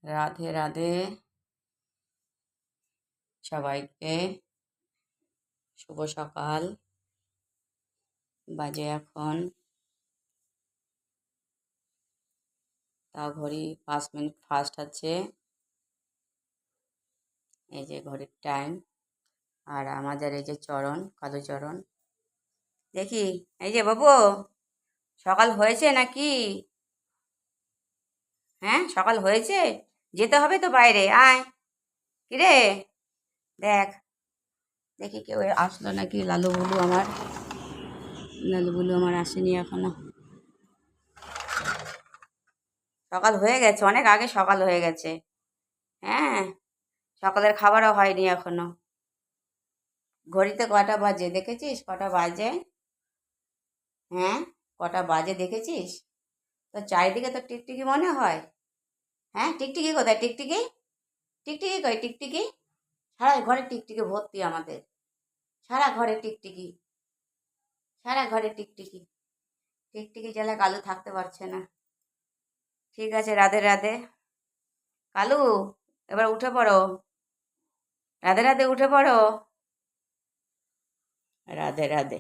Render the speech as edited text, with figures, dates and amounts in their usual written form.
রাধে রাধে সবাইকে। শুভ সকাল। বাজে এখন তাও ঘড়ি 5 মিনিট ফাস্ট আছে। এই যে ঘড়ির টাইম। আর আমাদের এই যে চরণ, কালুচরণ। দেখি, এই যে বাবু, সকাল হয়েছে নাকি? হ্যাঁ, সকাল হয়েছে। যেতে হবে তো বাইরে, আয়। কিরে, দেখ, দেখি কেউ আসলো নাকি। লালু বুলু আমার আসেনি এখনো। সকাল হয়ে গেছে, অনেক আগে সকাল হয়ে গেছে। হ্যাঁ, সকালের খাবারও হয়নি এখনো। ঘড়িতে কটা বাজে দেখেছিস? কটা বাজে? হ্যাঁ, কটা বাজে দেখেছিস? তো চারিদিকে তো টিকটিকি মনে হয়। হ্যাঁ, টিকটিকি কোথায়? টিকটিকি, টিকটিকি কই? টিকটিকি সারা ঘরে টিকটিকি ভর্তি আমাদের। সারা ঘরে টিকটিকি, সারা ঘরে টিকটিকি। টিকটিকি জ্বালা কালু থাকতে পারছে না। ঠিক আছে, রাধে রাধে। কালু, এবার উঠে পড়ো। রাধে রাধে, উঠে পড়ো। রাধে রাধে।